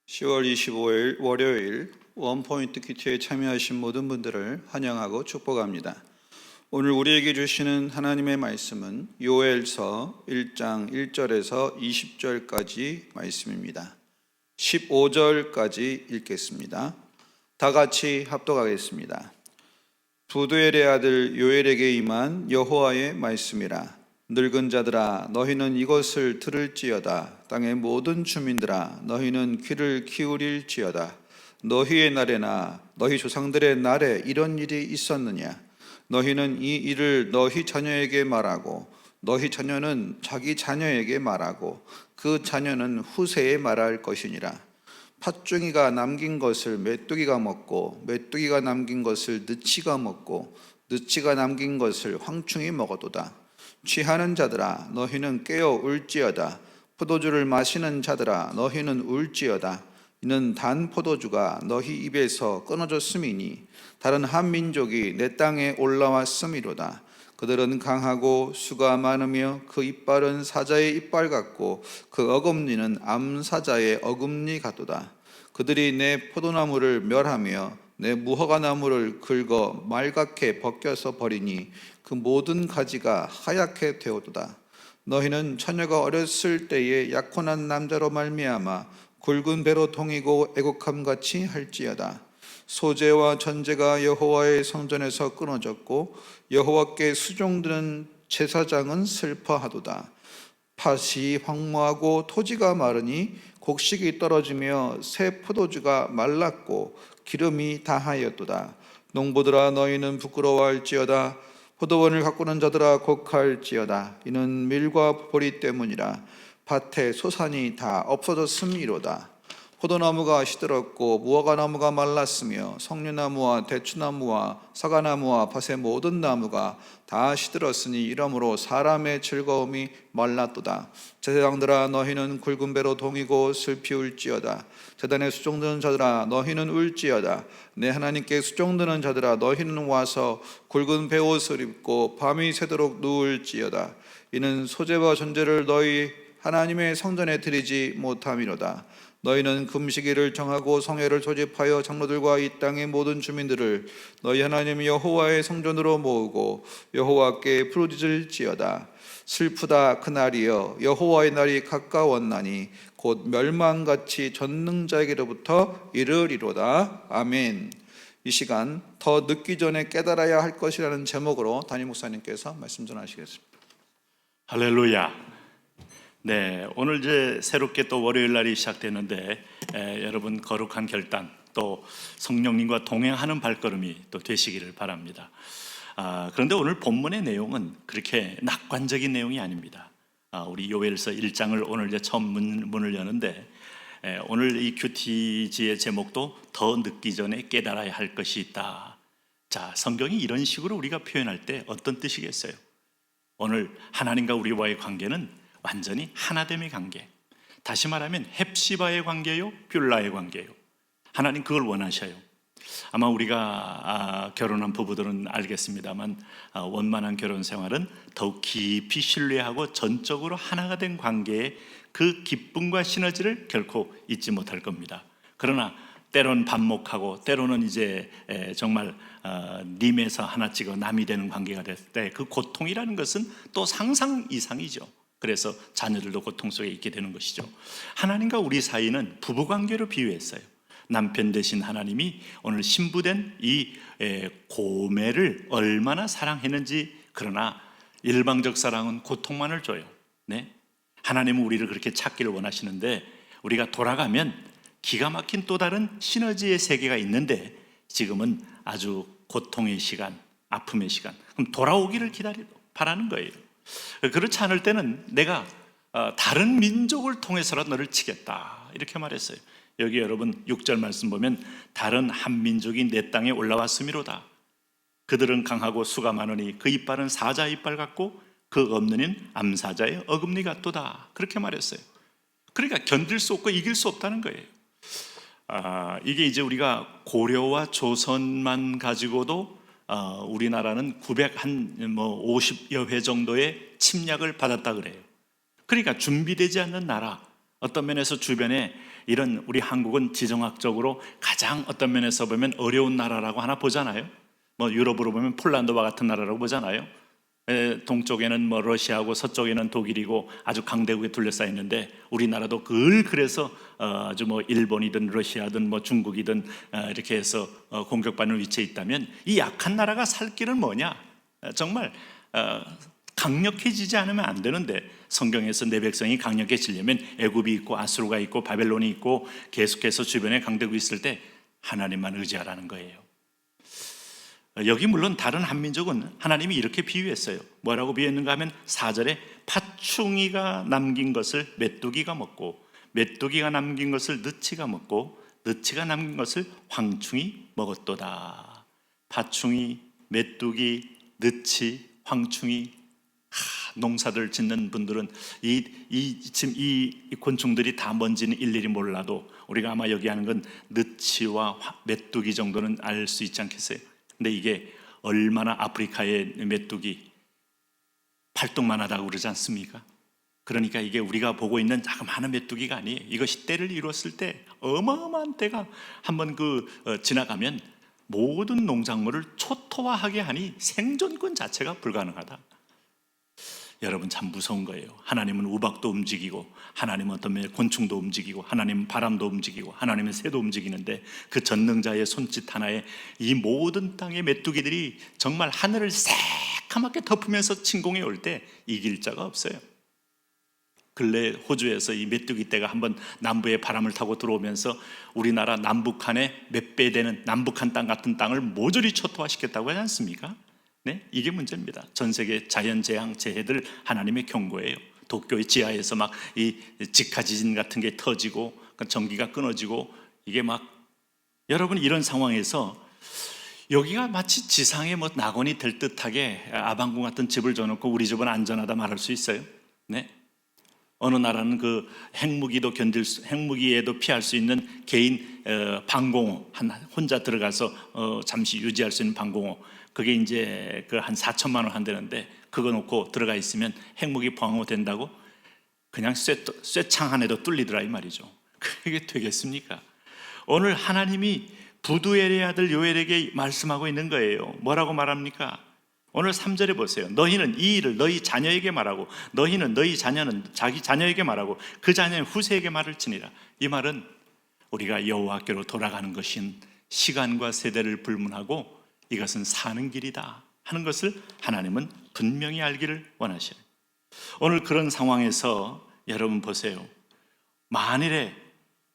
10월 25일 월요일 원포인트 큐티에 참여하신 모든 분들을 환영하고 축복합니다. 오늘 우리에게 주시는 하나님의 말씀은 요엘서 1장 1절에서 20절까지 말씀입니다. 15절까지 읽겠습니다. 다 같이 합독하겠습니다. 부두엘의 아들 요엘에게 임한 여호와의 말씀이라. 늙은 자들아 너희는 이것을 들을지어다. 땅의 모든 주민들아 너희는 귀를 기울일지어다. 너희의 날에나 너희 조상들의 날에 이런 일이 있었느냐? 너희는 이 일을 너희 자녀에게 말하고 너희 자녀는 자기 자녀에게 말하고 그 자녀는 후세에 말할 것이니라. 팥중이가 남긴 것을 메뚜기가 먹고 메뚜기가 남긴 것을 느치가 먹고 느치가 남긴 것을 황충이 먹어도다. 취하는 자들아 너희는 깨어 울지어다. 포도주를 마시는 자들아 너희는 울지어다. 이는 단 포도주가 너희 입에서 끊어졌음이니 다른 한 민족이 내 땅에 올라왔음이로다. 그들은 강하고 수가 많으며 그 이빨은 사자의 이빨 같고 그 어금니는 암사자의 어금니 같도다. 그들이 내 포도나무를 멸하며 내 무화과 나무를 긁어 말갛게 벗겨서 버리니 그 모든 가지가 하얗게 되었도다. 너희는 처녀가 어렸을 때에 약혼한 남자로 말미암아 굵은 배로 동이고 애곡함같이 할지어다. 소재와 전제가 여호와의 성전에서 끊어졌고 여호와께 수종드는 제사장은 슬퍼하도다. 팥이 황무하고 토지가 마르니 곡식이 떨어지며 새 포도주가 말랐고 기름이 다하였도다. 농부들아 너희는 부끄러워할지어다. 포도원을 가꾸는 자들아 곡할지어다. 이는 밀과 보리 때문이라. 밭에 소산이 다 없어졌음이로다. 포도나무가 시들었고 무화과나무가 말랐으며 석류나무와 대추나무와 사과나무와 밭의 모든 나무가 다 시들었으니 이러므로 사람의 즐거움이 말랐도다. 제사장들아 너희는 굵은 배로 동이고 슬피 울지어다. 제단에 수종드는 자들아 너희는 울지어다. 내 하나님께 수종드는 자들아 너희는 와서 굵은 베옷을 입고 밤이 새도록 누울지어다. 이는 소재와 전제를 너희 하나님의 성전에 드리지 못함이로다. 너희는 금식일을 정하고 성회를 소집하여 장로들과 이 땅의 모든 주민들을 너희 하나님 여호와의 성전으로 모으고 여호와께 부르짖을지어다. 슬프다 그날이여 여호와의 날이 가까웠나니 곧 멸망같이 전능자에게로부터 이르리로다. 아멘. 이 시간 더 늦기 전에 깨달아야 할 것이라는 제목으로 담임 목사님께서 말씀 전하시겠습니다. 할렐루야. 네, 오늘 이제 새롭게 또 월요일 날이 시작되는데 여러분 거룩한 결단 또 성령님과 동행하는 발걸음이 또 되시기를 바랍니다. 그런데 오늘 본문의 내용은 그렇게 낙관적인 내용이 아닙니다. 우리 요엘서 1장을 오늘 이제 처음 문을 여는데 오늘 이 큐티지의 제목도 더 늦기 전에 깨달아야 할 것이 있다. 자, 성경이 이런 식으로 우리가 표현할 때 어떤 뜻이겠어요? 오늘 하나님과 우리와의 관계는 완전히 하나됨의 관계, 다시 말하면 헵시바의 관계요 뷸라의 관계요. 하나님 그걸 원하셔요. 아마 우리가 결혼한 부부들은 알겠습니다만 원만한 결혼 생활은 더욱 깊이 신뢰하고 전적으로 하나가 된 관계의 그 기쁨과 시너지를 결코 잊지 못할 겁니다. 그러나 때론 반목하고 때로는 이제 정말 님에서 하나 찍어 남이 되는 관계가 됐을 때 그 고통이라는 것은 또 상상 이상이죠. 그래서 자녀들도 고통 속에 있게 되는 것이죠. 하나님과 우리 사이는 부부관계로 비유했어요. 남편 되신 하나님이 오늘 신부된 이 고매를 얼마나 사랑했는지. 그러나 일방적 사랑은 고통만을 줘요. 네? 하나님은 우리를 그렇게 찾기를 원하시는데 우리가 돌아가면 기가 막힌 또 다른 시너지의 세계가 있는데 지금은 아주 고통의 시간, 아픔의 시간, 그럼 돌아오기를 바라는 거예요. 그렇지 않을 때는 내가 다른 민족을 통해서라도 너를 치겠다 이렇게 말했어요. 여기 여러분 6절 말씀 보면 다른 한 민족이 내 땅에 올라왔음이로다. 그들은 강하고 수가 많으니 그 이빨은 사자의 이빨 같고 그 어금니는 암사자의 어금니 같도다. 그렇게 말했어요. 그러니까 견딜 수 없고 이길 수 없다는 거예요. 이게 이제 우리가 고려와 조선만 가지고도 우리나라는 50여 회 정도의 침략을 받았다 그래요. 그러니까 준비되지 않는 나라, 어떤 면에서 주변에 이런 우리 한국은 지정학적으로 가장 어떤 면에서 보면 어려운 나라라고 하나 보잖아요. 뭐 유럽으로 보면 폴란드와 같은 나라라고 보잖아요. 동쪽에는 뭐 러시아고 서쪽에는 독일이고 아주 강대국에 둘러싸여 있는데 우리나라도 그래서 아주 뭐 일본이든 러시아든 뭐 중국이든 이렇게 해서 공격받는 위치에 있다면 이 약한 나라가 살 길은 뭐냐? 정말 강력해지지 않으면 안 되는데 성경에서 내 백성이 강력해지려면 애굽이 있고 아수르가 있고 바벨론이 있고 계속해서 주변에 강대국이 있을 때 하나님만 의지하라는 거예요. 여기 물론 다른 한민족은 하나님이 이렇게 비유했어요. 뭐라고 비유했는가 하면 4절에 파충이가 남긴 것을 메뚜기가 먹고 메뚜기가 남긴 것을 느치가 먹고 느치가 남긴 것을 황충이 먹었도다. 파충이, 메뚜기, 느치, 황충이. 농사들 짓는 분들은 이 곤충들이 다 뭔지는 일일이 몰라도 우리가 아마 여기 하는 건 느치와 메뚜기 정도는 알 수 있지 않겠어요? 근데 이게 얼마나 아프리카의 메뚜기 팔뚝만 하다고 그러지 않습니까? 그러니까 이게 우리가 보고 있는 자그마한 메뚜기가 아니에요. 이것이 때를 이뤘을 때 어마어마한 때가 한번 지나가면 모든 농작물을 초토화하게 하니 생존권 자체가 불가능하다. 여러분 참 무서운 거예요. 하나님은 우박도 움직이고 하나님은 어떤 면에 곤충도 움직이고 하나님은 바람도 움직이고 하나님은 새도 움직이는데 그 전능자의 손짓 하나에 이 모든 땅의 메뚜기들이 정말 하늘을 새카맣게 덮으면서 침공해 올 때 이길 자가 없어요. 근래 호주에서 이 메뚜기 떼가 한번 남부의 바람을 타고 들어오면서 우리나라 남북한의 몇 배 되는 남북한 땅 같은 땅을 모조리 초토화시켰다고 하지 않습니까? 네, 이게 문제입니다. 전 세계 자연재앙 재해들 하나님의 경고예요. 도쿄의 지하에서 막 이 직하 지진 같은 게 터지고 전기가 끊어지고 이게 막 여러분 이런 상황에서 여기가 마치 지상에 뭐 낙원이 될 듯하게 아방궁 같은 집을 줘놓고 우리 집은 안전하다 말할 수 있어요? 네. 어느 나라는 그 핵무기에도 피할 수 있는 개인 방공호 혼자 들어가서 잠시 유지할 수 있는 방공호 그게 이제 그 한 4천만 원 한다는데 그거 놓고 들어가 있으면 핵무기 방어 된다고 그냥 쇠창 안에도 뚫리더라 이 말이죠. 그게 되겠습니까? 오늘 하나님이 부두엘의 아들 요엘에게 말씀하고 있는 거예요. 뭐라고 말합니까? 오늘 3절에 보세요. 너희는 이 일을 너희 자녀에게 말하고 너희는 너희 자녀는 자기 자녀에게 말하고 그 자녀는 후세에게 말을지니라. 이 말은 우리가 여호와께로 돌아가는 것인 시간과 세대를 불문하고 이것은 사는 길이다 하는 것을 하나님은 분명히 알기를 원하셔요. 오늘 그런 상황에서 여러분 보세요. 만일에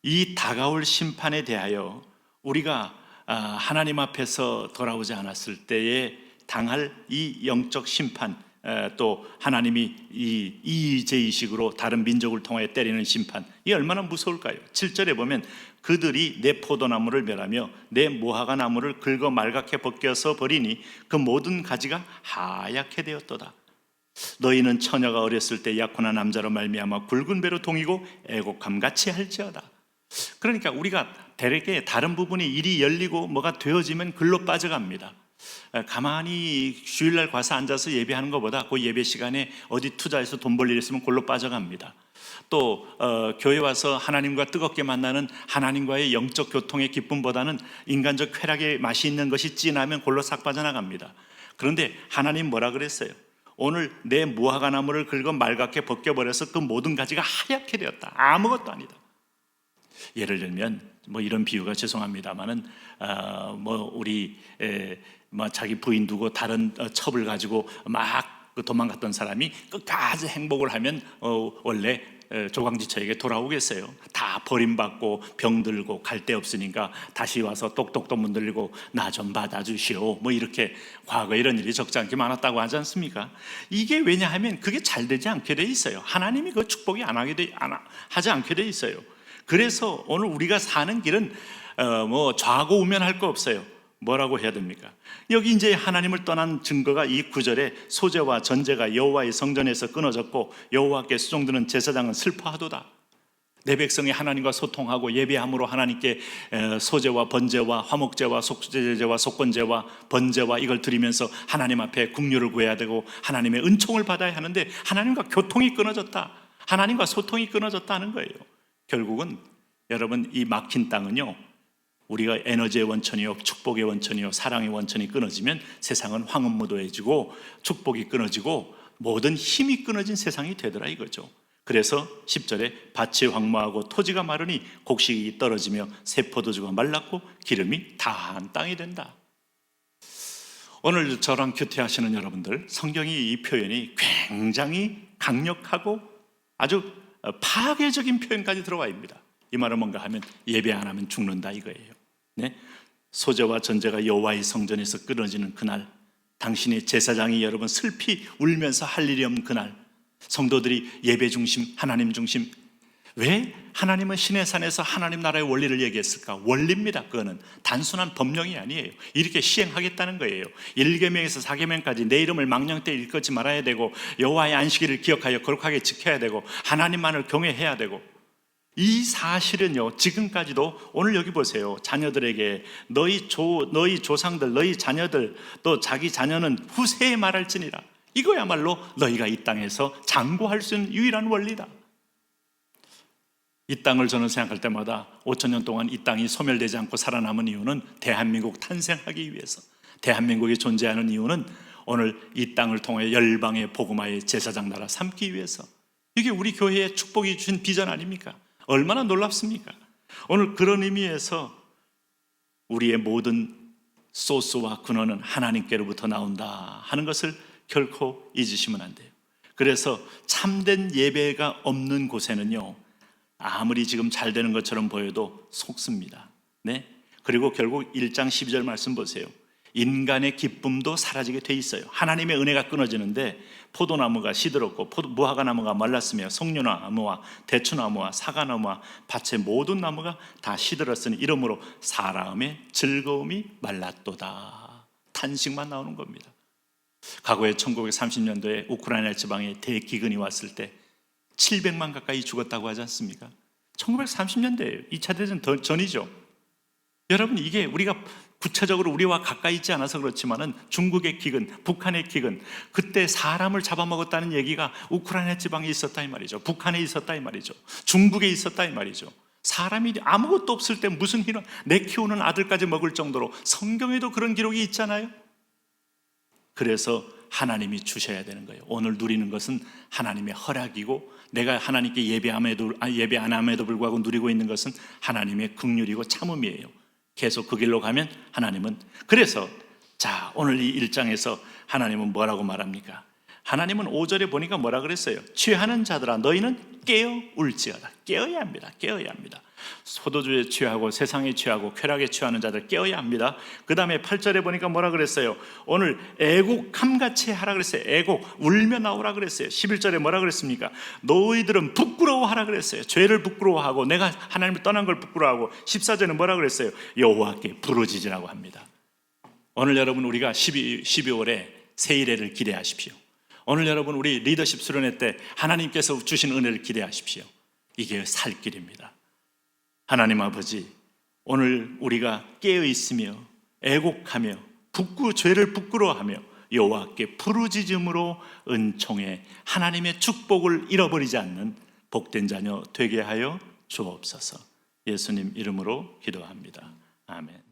이 다가올 심판에 대하여 우리가 하나님 앞에서 돌아오지 않았을 때에 당할 이 영적 심판 또 하나님이 이 이의제의식으로 다른 민족을 통하여 때리는 심판 이 얼마나 무서울까요? 7절에 보면 그들이 내 포도나무를 멸하며 내 무화과 나무를 긁어 말갛게 벗겨서 버리니 그 모든 가지가 하얗게 되었도다. 너희는 처녀가 어렸을 때 약혼한 남자로 말미암아 굵은 배로 동이고 애곡함같이 할지어다. 그러니까 우리가 대개 다른 부분이 일이 열리고 뭐가 되어지면 글로 빠져갑니다. 가만히 주일날 과사 앉아서 예배하는 것보다 그 예배 시간에 어디 투자해서 돈 벌 일 있으면 그걸로 빠져갑니다. 또 교회 와서 하나님과 뜨겁게 만나는 하나님과의 영적 교통의 기쁨보다는 인간적 쾌락의 맛이 있는 것이 진하면 그걸로 싹 빠져나갑니다. 그런데 하나님 뭐라 그랬어요? 오늘 내 무화과 나무를 긁어 말갛게 벗겨버려서 그 모든 가지가 하얗게 되었다. 아무것도 아니다. 예를 들면 뭐 이런 비유가 죄송합니다만은 뭐 우리 뭐 자기 부인 두고 다른 첩을 가지고 막 도망갔던 사람이 끝까지 행복을 하면 원래 조강지처에게 돌아오겠어요. 다 버림받고 병들고 갈 데 없으니까 다시 와서 똑똑똑 문들리고 나 좀 받아주시오 뭐 이렇게 과거에 이런 일이 적지 않게 많았다고 하지 않습니까? 이게 왜냐하면 그게 잘 되지 않게 돼 있어요. 하나님이 그 축복이 하지 않게 돼 있어요. 그래서 오늘 우리가 사는 길은 뭐 좌고 우면할 거 없어요. 뭐라고 해야 됩니까? 여기 이제 하나님을 떠난 증거가 이 9절에 소제와 전제가 여호와의 성전에서 끊어졌고 여호와께 수종드는 제사장은 슬퍼하도다. 내 백성이 하나님과 소통하고 예배함으로 하나님께 소제와 번제와 화목제와 속죄제와 속건제와 번제와 이걸 드리면서 하나님 앞에 긍휼을 구해야 되고 하나님의 은총을 받아야 하는데 하나님과 교통이 끊어졌다. 하나님과 소통이 끊어졌다는 거예요. 결국은 여러분, 이 막힌 땅은요, 우리가 에너지의 원천이요, 축복의 원천이요, 사랑의 원천이 끊어지면 세상은 황혼무도해지고 축복이 끊어지고 모든 힘이 끊어진 세상이 되더라 이거죠. 그래서 10절에 밭이 황무하고 토지가 마르니 곡식이 떨어지며 새 포도주가 말랐고 기름이 다한 땅이 된다. 오늘 저랑 교태하시는 여러분들, 성경이 이 표현이 굉장히 강력하고 아주 파괴적인 표현까지 들어와 있습니다. 이 말은 뭔가 하면 예배 안 하면 죽는다 이거예요. 네? 소재와 전제가 여호와의 성전에서 끊어지는 그날, 당신의 제사장이 여러분 슬피 울면서 할 일이 없는 그날, 성도들이 예배 중심, 하나님 중심. 왜 하나님은 신의 산에서 하나님 나라의 원리를 얘기했을까? 원리입니다. 그거는 단순한 법령이 아니에요. 이렇게 시행하겠다는 거예요. 1계명에서 4계명까지 내 이름을 망령되이 일컫지 말아야 되고, 여호와의 안식일을 기억하여 거룩하게 지켜야 되고, 하나님만을 경외해야 되고, 이 사실은요, 지금까지도 오늘 여기 보세요. 자녀들에게 너희 조상들, 너희 자녀들, 또 자기 자녀는 후세에 말할지니라. 이거야말로 너희가 이 땅에서 장구할 수 있는 유일한 원리다. 이 땅을 저는 생각할 때마다 5,000년 동안 이 땅이 소멸되지 않고 살아남은 이유는 대한민국 탄생하기 위해서, 대한민국이 존재하는 이유는 오늘 이 땅을 통해 열방의 복음화의 제사장 나라 삼기 위해서. 이게 우리 교회의 축복이 주신 비전 아닙니까? 얼마나 놀랍습니까? 오늘 그런 의미에서 우리의 모든 소스와 근원은 하나님께로부터 나온다 하는 것을 결코 잊으시면 안 돼요. 그래서 참된 예배가 없는 곳에는요, 아무리 지금 잘 되는 것처럼 보여도 속습니다. 네? 그리고 결국 1장 12절 말씀 보세요. 인간의 기쁨도 사라지게 돼 있어요. 하나님의 은혜가 끊어지는데 포도나무가 시들었고 무화과나무가 말랐으며 석류나무와 대추나무와 사과나무와 밭의 모든 나무가 다 시들었으니 이러므로 사람의 즐거움이 말랐도다. 탄식만 나오는 겁니다. 과거에 1930년도에 우크라이나 지방에 대기근이 왔을 때 700만 가까이 죽었다고 하지 않습니까? 1930년대예요. 2차 대전 전이죠. 여러분, 이게 우리가 구체적으로 우리와 가까이 있지 않아서 그렇지만은 중국의 기근, 북한의 기근, 그때 사람을 잡아먹었다는 얘기가 우크라이나 지방에 있었다 이 말이죠. 북한에 있었다 이 말이죠. 중국에 있었다 이 말이죠. 사람이 아무것도 없을 때 무슨 희망, 내 키우는 아들까지 먹을 정도로 성경에도 그런 기록이 있잖아요. 그래서 하나님이 주셔야 되는 거예요. 오늘 누리는 것은 하나님의 허락이고, 내가 하나님께 예배 안 함에도 불구하고 누리고 있는 것은 하나님의 긍휼이고 참음이에요. 계속 그 길로 가면 하나님은, 그래서 자, 오늘 이 1장에서 하나님은 뭐라고 말합니까? 하나님은 5절에 보니까 뭐라 그랬어요? 취하는 자들아 너희는 깨어 울지어다. 깨어야 합니다. 깨어야 합니다. 소도주에 취하고 세상에 취하고 쾌락에 취하는 자들 깨어야 합니다. 그 다음에 8절에 보니까 뭐라 그랬어요? 오늘 애곡함같이 하라 그랬어요. 애곡, 울며 나오라 그랬어요. 11절에 뭐라 그랬습니까? 너희들은 부끄러워하라 그랬어요. 죄를 부끄러워하고 내가 하나님을 떠난 걸 부끄러워하고. 14절에 뭐라 그랬어요? 여호와께 부르짖으라고 합니다. 오늘 여러분, 우리가 12월에 세일회를 기대하십시오. 오늘 여러분, 우리 리더십 수련회 때 하나님께서 주신 은혜를 기대하십시오. 이게 살 길입니다. 하나님 아버지, 오늘 우리가 깨어 있으며 애곡하며 죄를 부끄러워하며 여호와께 부르짖음으로 은총에 하나님의 축복을 잃어버리지 않는 복된 자녀 되게 하여 주옵소서. 예수님 이름으로 기도합니다. 아멘.